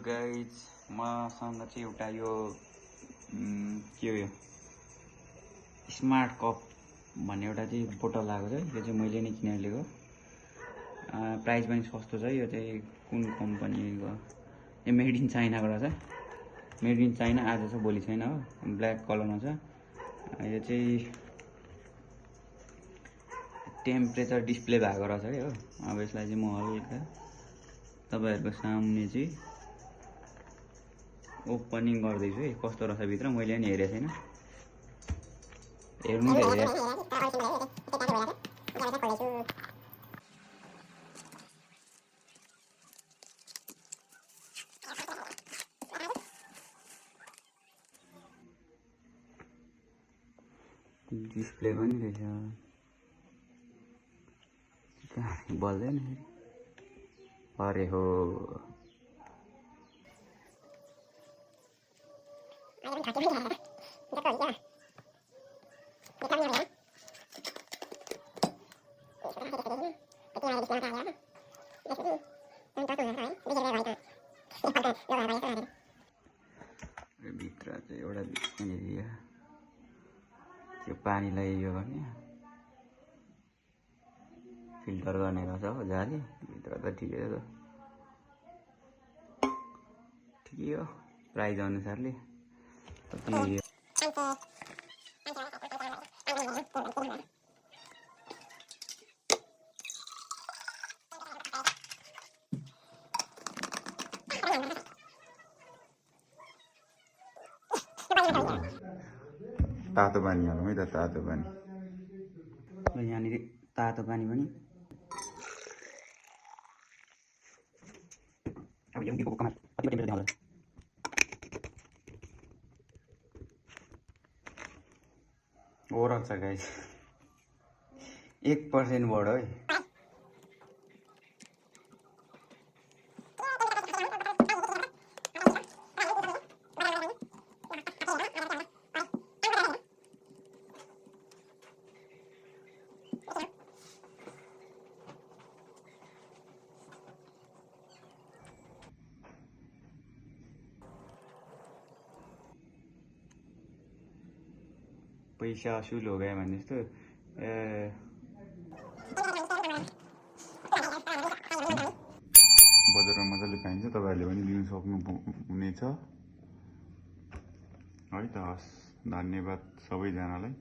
Guys मसँग चाहिँ एउटा यो के हो यो स्मार्ट कप भन्ने एउटा चाहिँ बोतल आएको छ। यो चाहिँ मैले नै किनेर लिएको। प्राइस पनि सस्तो छ। यो चाहिँ कुन कम्पनीको, यो मेड इन चाइनाको रहेछ। मेड इन चाइना आज छ भोलि छैन हो। ब्ल्याक कलरमा छ। यो चाहिँ टेम्परेचर डिस्प्ले भएको रहेछ है हो। अब यसलाई चाहिँ म हल्का तपाईहरुको सामने चाहिँ ओपनिङ गर्दैछु है। कस्तो रहेछ भित्र मैले पनि हेरेको छैन। हेर्नु त हेरे डिस्प्ले पनि रहेछ। बल्दैन अरे हो भित्र चाहिँ एउटा त्यो पानीलाई यो गर्ने फिल्टर गर्ने रहेछ हो जाली। भित्र त ठिकै छ, ठिकै हो प्राइस अनुसारले। तातो पानी हालौँ है त। तातो पानी यहाँनिर तातो पानी पनि ओरल छ गाइस। 1% बढ्यो है। पैसा असुल हो गया भने जस्तो। बजारमा मजाले पाइन्छ, तपाईहरुले पनि लिन सक्नुहुनेछ है त। हस्, धन्यवाद सबैजनालाई।